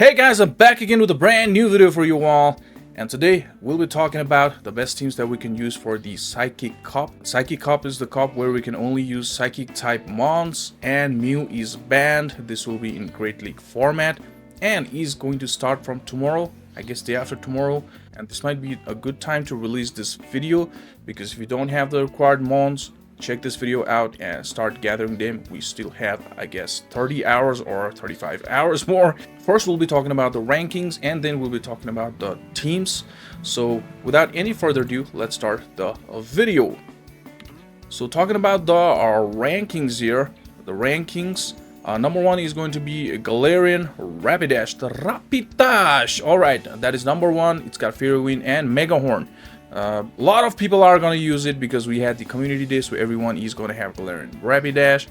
Hey guys, I'm back again with a brand new video for you all, and today we'll be talking about the best teams that we can use for the Psychic Cup. Psychic Cup is the cup where we can only use Psychic type mons, and Mew is banned. This will be in Great League format and is going to start from tomorrow, I guess day after tomorrow, and this might be a good time to release this video because if you don't have the required mons, check this video out and start gathering them. We still have, I guess, 30 hours or 35 hours more. First, we'll be talking about the rankings and then we'll be talking about the teams. So without any further ado, let's start the video. So talking about our rankings here, the rankings, number one is going to be Galarian Rapidash, the Rapidash. Alright, that is number one. It's got Fairy Wind and Mega Horn. A lot of people are going to use it because we had the community day, so everyone is going to have Galarian Rapidash.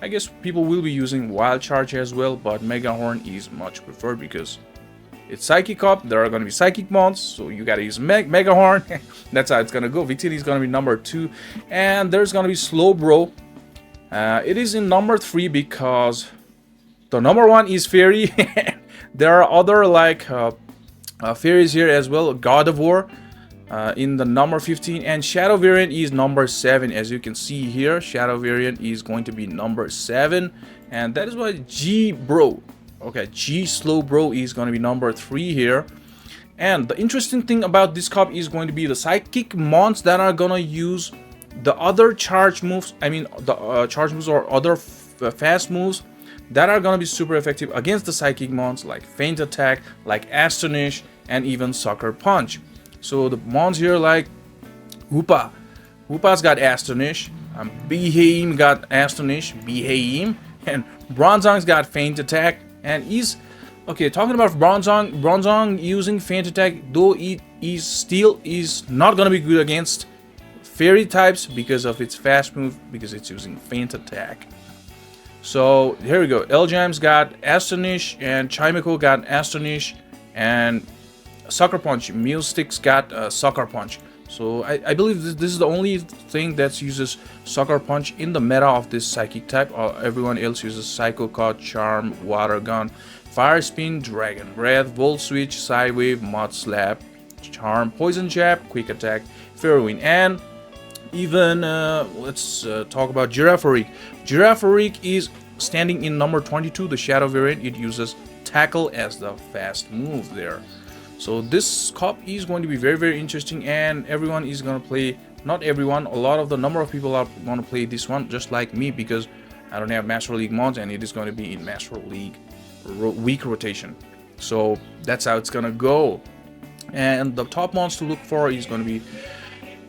I guess people will be using Wild Charge as well, but Mega Horn is much preferred because it's Psychic Cup. There are going to be Psychic Mons, so you got to use Mega Horn. That's how it's going to go. Victini is going to be number 2, and there's going to be Slowbro. It is in number 3 because the number 1 is Fairy. There are other like fairies here as well. God of War. In the number 15, and Shadow variant is number 7. As you can see here, Shadow variant is going to be number 7, and that is why G Slowbro is going to be number 3 here. And the interesting thing about this cup is going to be the Psychic mons that are gonna use the other charge moves. I mean the charge moves or other fast moves that are gonna be super effective against the Psychic mons, like Feint Attack, like Astonish, and even Sucker Punch. So the mons here like Hoopa. Hoopa's got Astonish. Behaim got Astonish. Behaim. And Bronzong's got Feint Attack. And he's... Okay, talking about Bronzong. Bronzong using Feint Attack, though it is not going to be good against Fairy types because of its fast move, because it's using Feint Attack. So here we go. Elgime's got Astonish and Chimeco got Astonish and Sucker Punch. Meowstick's got Sucker Punch. So I believe this is the only thing that uses Sucker Punch in the meta of this Psychic type. Everyone else uses Psycho Cut, Charm, Water Gun, Fire Spin, Dragon Breath, Volt Switch, Psywave, Mud Slap, Charm, Poison Jab, Quick Attack, Fairy Wind, and even let's talk about Girafarig. Girafarig is standing in number 22, the Shadow variant. It uses Tackle as the fast move there. So this cup is going to be very, very interesting, and everyone is going to play, not everyone, a lot of the number of people are going to play this one just like me because I don't have Master League mons and it is going to be in Master League week rotation. So that's how it's going to go. And the top mons to look for is going to be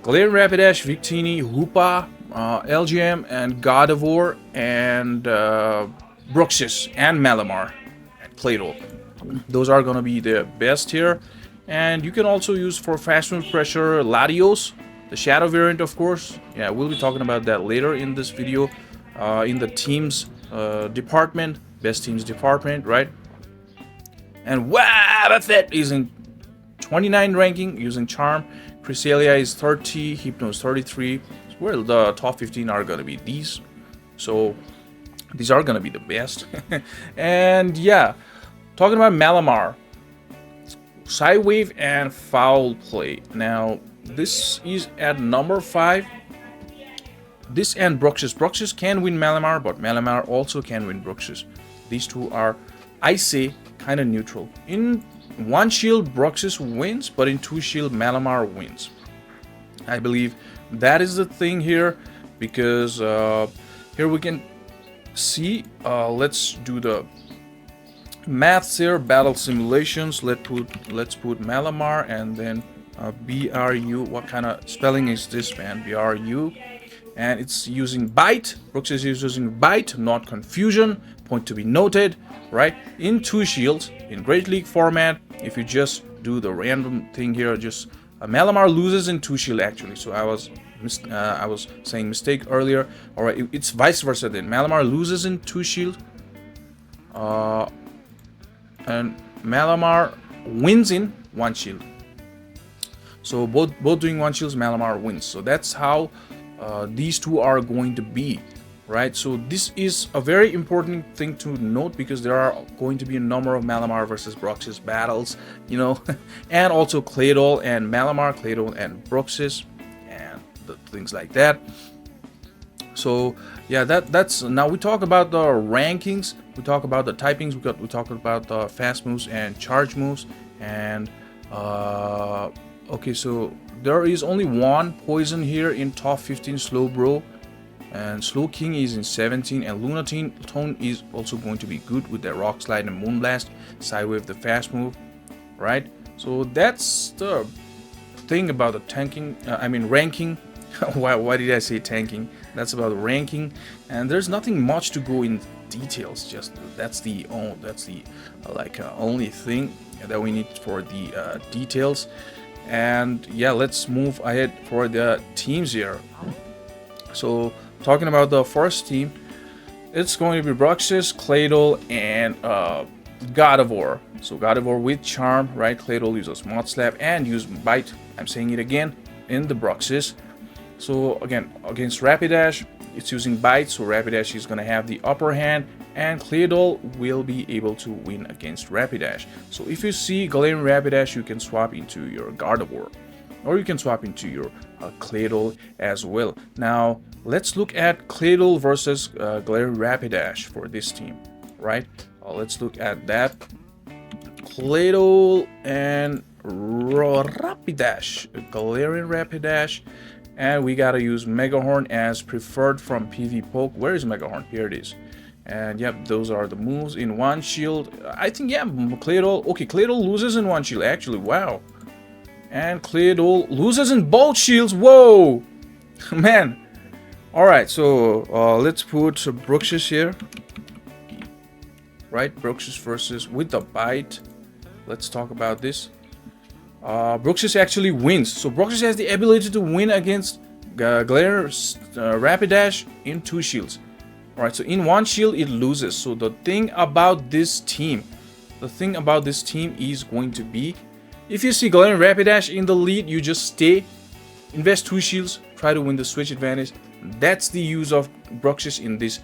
Galarian Rapidash, Victini, Hoopa, LGM, and God of War, and Bruxish, and Malamar, and Play-Doh. Those are gonna be the best here, and you can also use for fast move pressure Latios, the Shadow variant, of course. Yeah, we'll be talking about that later in this video. In the teams department, best teams department, right? And Wabafet is in 29 ranking using Charm. Cresselia is 30, Hypno is 33. Well, the top 15 are gonna be these, so these are gonna be the best. And yeah. Talking about Malamar, Psywave and Foul Play. Now, this is at number 5. This and Bruxish. Bruxish can win Malamar, but Malamar also can win Bruxish. These two are, I say, kind of neutral. In 1 shield, Bruxish wins, but in 2 shield, Malamar wins. I believe that is the thing here, because here we can see, let's do the maths here, battle simulations. Let's put Malamar and then BRU. What kind of spelling is this, man? BRU, and it's using Bite. Bruxish is using Bite, not Confusion. Point to be noted, right? In 2 shields in Great League format, if you just do the random thing here, just Malamar loses in 2 shield actually. So I was saying mistake earlier. All right, it's vice versa then. Malamar loses in 2 shield. And Malamar wins in 1 shield. So both doing 1 shields, Malamar wins. So that's how these two are going to be. right? So this is a very important thing to note, because there are going to be a number of Malamar versus Bruxish battles, you know, and also Claydol and Malamar, Claydol and Bruxish, and things like that. So yeah, that's now we talk about the rankings, we talk about the typings, we talk about the fast moves and charge moves, and okay, so there is only one poison here in top 15, Slowbro, and Slow King is in 17, and Lunatone is also going to be good with the Rock Slide and Moonblast, Psywave the fast move, right? So that's the thing about the tanking, ranking. why did I say tanking? That's about the ranking, and there's nothing much to go in details. Just that's the only thing that we need for the details. And yeah, let's move ahead for the teams here. So talking about the first team, it's going to be Bruxish, Claydol, and God of War. So God of War with Charm, right? Claydol uses Mod Slap and use Bite. I'm saying it again in the Bruxish. So again, against Rapidash, it's using Bite, so Rapidash is going to have the upper hand, and Claydol will be able to win against Rapidash. So if you see Galarian Rapidash, you can swap into your Gardevoir, or you can swap into your Claydol as well. Now, let's look at Claydol versus Galarian Rapidash for this team, right? Let's look at that. Claydol and Rapidash, Galarian Rapidash. And we gotta use Mega Horn as preferred from PV Poke. Where is Mega Horn? Here it is. And yep, those are the moves in one shield. I think, yeah, Claydol. Okay, Claydol loses in one shield, actually. Wow. And Claydol loses in both shields. Whoa! Man. Alright, so let's put Bruxish here. Right, Bruxish versus with the Bite. Let's talk about this. Bruxish actually wins. So Bruxish has the ability to win against Galarian Rapidash in two shields. Alright, so in one shield it loses. So the thing about this team is going to be, if you see Galarian Rapidash in the lead, you just stay, invest two shields, try to win the switch advantage. That's the use of Bruxish in this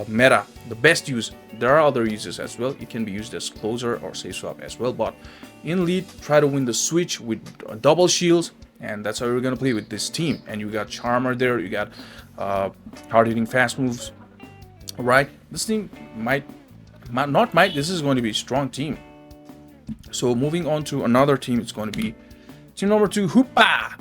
meta. The best use. There are other uses as well. It can be used as closer or safe swap as well, but in lead, try to win the switch with double shields, and that's how we're gonna play with this team. And you got Charmer there, you got hard-hitting fast moves. Right, this team this is going to be a strong team. So moving on to another team, it's going to be team number 2, Hoopa,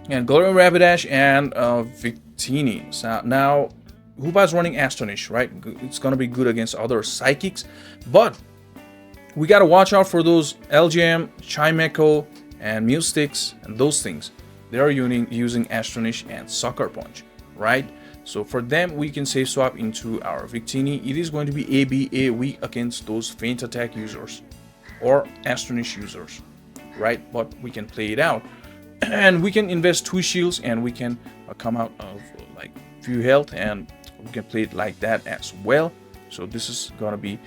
and Galarian Rapidash and Victini. So now Hoopa is running Astonish, right? It's gonna be good against other psychics, but we gotta watch out for those LGM, Chimecho, and Mewsticks, and those things. They are using Astonish and Sucker Punch, right? So for them, we can safe swap into our Victini. It is going to be ABA weak against those Feint Attack users or Astonish users, right? But we can play it out, and we can invest 2 shields, and we can come out of like few health, and we can play it like that as well. So this is gonna be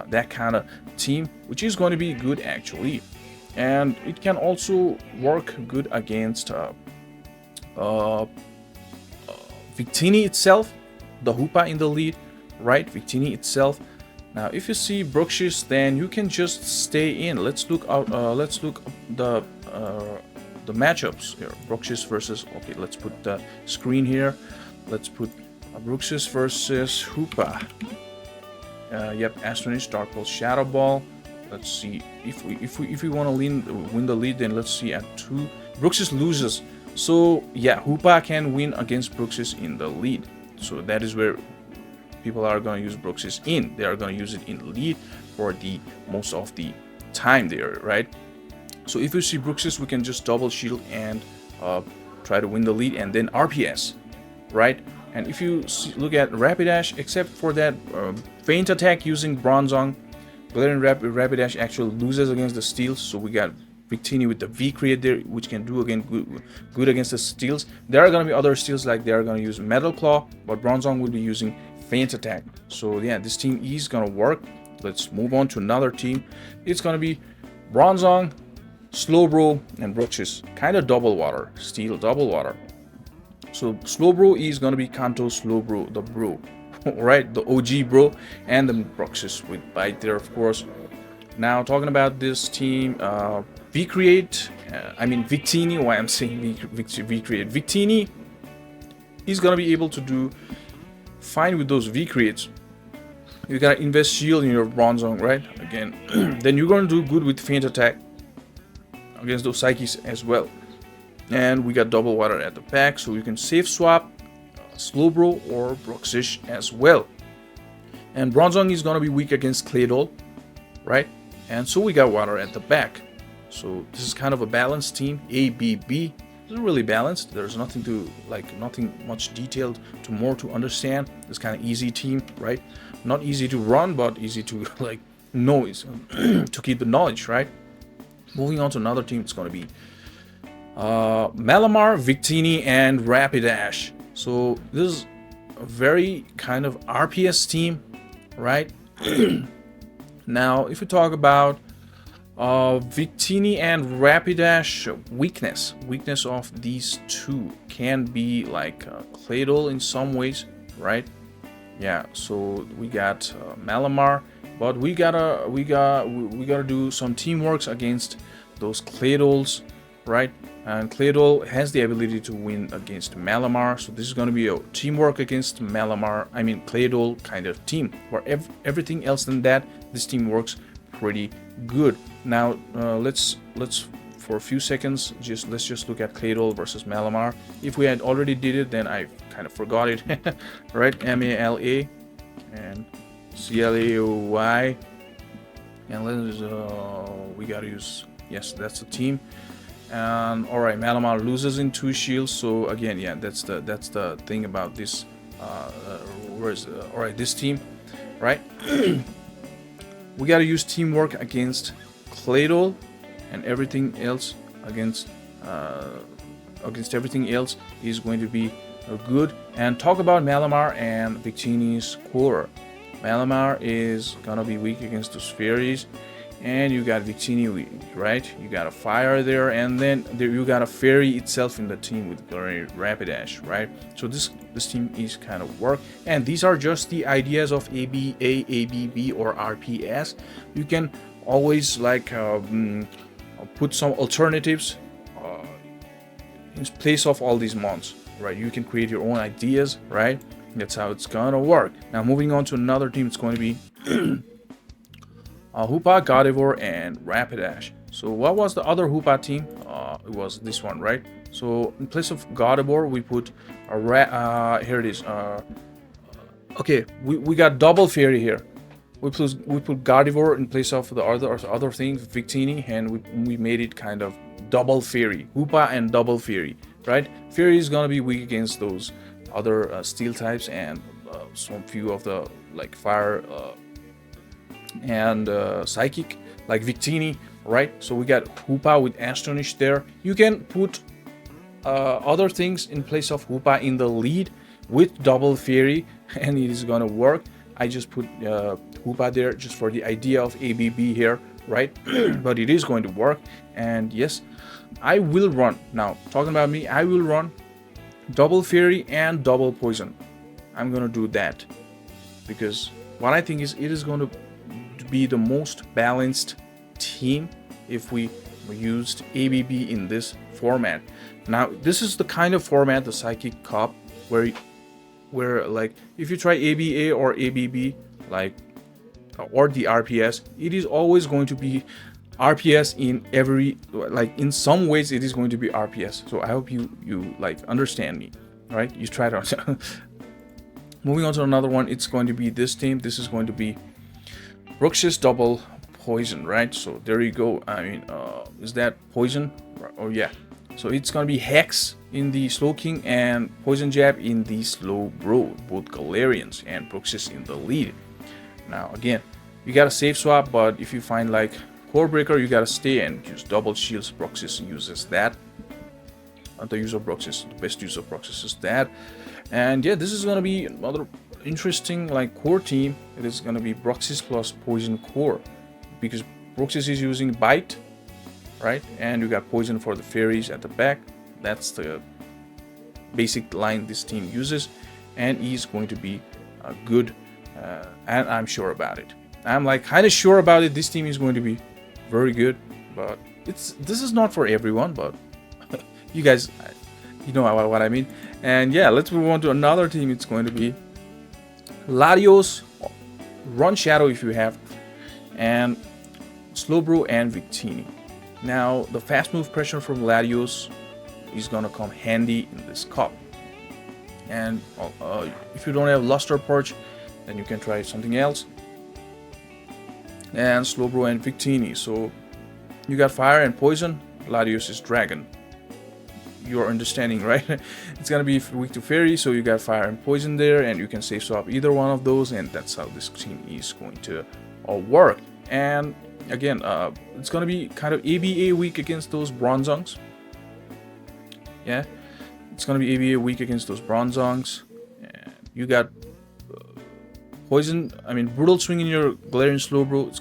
that kind of team, which is going to be good actually, and it can also work good against Victini itself, the Hoopa in the lead, right? Victini itself. Now, if you see Bruxish, then you can just stay in. Let's look out. Let's look up the matchups here. Bruxish versus. Okay, let's put the screen here. Let's put Bruxish versus Hoopa. Yep, Astonish, Dark Pulse, Shadow Ball. Let's see if we want to win the lead. Then let's see at 2. Bruxish loses. So yeah, Hoopa can win against Bruxish in the lead. So that is where people are going to use Bruxish in. They are going to use it in lead for the most of the time there, right? So if you see Bruxish, we can just double shield and try to win the lead, and then RPS, right? And if you look at Rapidash, except for that Feint Attack using Bronzong, Galarian Rapidash actually loses against the Steels. So we got Victini with the V Create there, which can do again good against the Steels. There are going to be other Steels, like they are going to use Metal Claw, but Bronzong will be using Feint Attack. So yeah, this team is going to work. Let's move on to another team. It's going to be Bronzong, Slowbro, and Bruxish. Kind of double water, Steel double water. So Slowbro is gonna be Kanto Slowbro, the bro, right? The OG bro, and the Bruxish with bite there, of course. Now talking about this team, Vicreate, Victini. Why I'm saying Vicreate? Victini is gonna be able to do fine with those Vicreates. You gotta invest shield in your Bronzong, right? Again, then you're gonna do good with Faint Attack against those Psychics as well. And we got double water at the back, so you can safe swap Slowbro or Bruxish as well. And Bronzong is gonna be weak against Claydol, right? And so we got water at the back. So this is kind of a balanced team. ABB is really balanced. There's nothing much detailed to understand. It's kind of easy team, right? Not easy to run, but easy to know to keep the knowledge, right? Moving on to another team, it's gonna be Malamar, Victini, and Rapidash. So this is a very kind of RPS team, right? Now, if we talk about Victini and Rapidash, weakness of these two can be like Claydol in some ways, right? Yeah. So we got Malamar, but we gotta do some teamworks against those Claydols, right? And Claydol has the ability to win against Malamar, so this is going to be a teamwork against Claydol kind of team. For everything else than that, this team works pretty good. Now let's for a few seconds let's just look at Claydol versus Malamar. If we had already did it, then I kind of forgot it. Right? MALA and CLAOY, and let's we gotta use, yes, that's the team. And all right, Malamar loses in 2 shields. So again, yeah, that's the thing about this. All right, this team, right? We gotta use teamwork against Claydol, and everything else against everything else is going to be good. And talk about Malamar and Victini's core. Malamar is gonna be weak against those fairies. And you got Victini, right? You got a fire there, and then you got a fairy itself in the team with Rapidash, right? So this team is kind of work, and these are just the ideas of ABA, ABB, or RPS. You can always put some alternatives in place of all these mons, right? You can create your own ideas, right? That's how it's gonna work. Now moving on to another team, it's going to be Hoopa, Gardevoir, and Rapidash. So what was the other Hoopa team? It was this one, right? So in place of Gardevoir, we put a here it is. Okay, we got double fairy here. We put Gardevoir in place of the other thing, Victini, and we made it kind of double fairy, Hoopa and double fairy, right? Fairy is gonna be weak against those other steel types and some few of the fire and psychic like Victini, right? So we got Hoopa with Astonish there. You can put other things in place of Hoopa in the lead with double fairy, and it is gonna work. I just put Hoopa there just for the idea of ABB here, right? But it is going to work. And yes, I will run, now talking about me, I will run double fairy and double poison. I'm gonna do that because what I think is it is going to be the most balanced team if we used ABB in this format. Now this is the kind of format, the Psychic Cup, where if you try ABA or ABB or the RPS, it is always going to be RPS in every, in some ways it is going to be RPS. So I hope you understand me, right? You try to moving on to another one, it's going to be this team. This is going to be Bruxish double poison, right? So there you go. Is that poison? Oh yeah. So it's gonna be Hex in the Slow King and Poison Jab in the Slow Bro, both Galarians, and Bruxish in the lead. Now again, you gotta save swap, but if you find Core Breaker, you gotta stay and use double shields. Bruxish uses that. The use of Bruxish, the best use of Bruxish is that. And yeah, this is gonna be another interesting core team. It is gonna be Bruxish plus Poison Core, because Bruxish is using Bite, right? And you got Poison for the fairies at the back. That's the basic line this team uses, and he's going to be good, and I'm sure about it. I'm like kind of sure about it. This team is going to be very good, but this is not for everyone, but you guys, you know what I mean. And yeah, let's move on to another team. It's going to be Latios, Run Shadow if you have, and Slowbro and Victini. Now the fast move pressure from Latios is gonna come handy in this cup. And if you don't have Luster Perch, then you can try something else. And Slowbro and Victini. So you got fire and poison. Latios is dragon. You're understanding, right? It's gonna be weak to fairy, so you got fire and poison there, and you can safe swap either one of those, and that's how this team is going to work. And again, it's gonna be kind of ABA weak against those Bronzongs. Yeah, it's gonna be ABA weak against those Bronzongs. And you got poison. I mean, brutal swing in your Galarian Slowbro.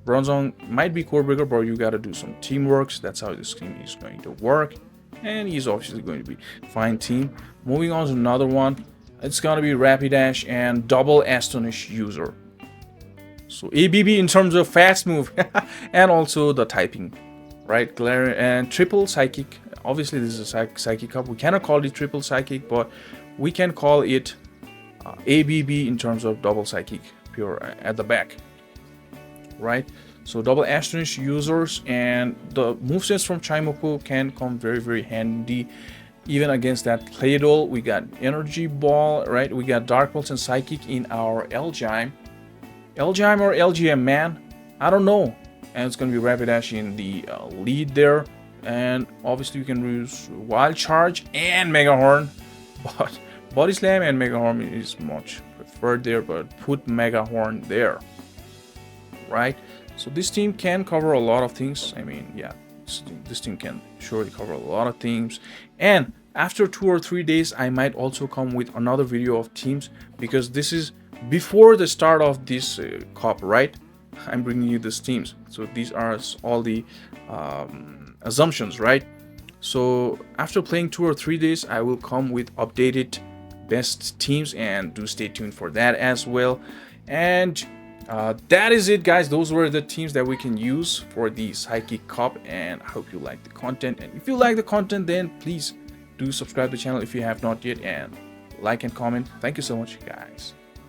Bronzong might be core breaker, but you gotta do some teamwork. That's how this team is going to work. And he's obviously going to be fine team. Moving on to another one, it's gonna be Rapidash and double Astonish user. So ABB in terms of fast move and also the typing, right? Galarian and triple psychic. Obviously this is a psychic cup. We cannot call it triple psychic, but we can call it ABB in terms of double psychic pure at the back, right? So double Astonish users, and the movesets from Chimoku can come very, very handy even against that Claydol. We got Energy Ball, right? We got Dark Pulse and Psychic in our Elgyme. Elgyme or LGM, man? I don't know. And it's going to be Rapidash in the lead there. And obviously you can use Wild Charge and Mega Horn. But Body Slam and Mega Horn is much preferred there, but put Mega Horn there, right? So this team can cover a lot of things. I mean, yeah, this team can surely cover a lot of things. And after 2 or 3 days, I might also come with another video of teams, because this is before the start of this cup, right? I'm bringing you these teams. So these are all the assumptions, right? So after playing 2 or 3 days, I will come with updated best teams, and do stay tuned for that as well. And that is it, guys. Those were the teams that we can use for the Psychic Cup, and I hope you like the content. And if you like the content, then please do subscribe to the channel if you have not yet, and like and comment. Thank you so much, guys.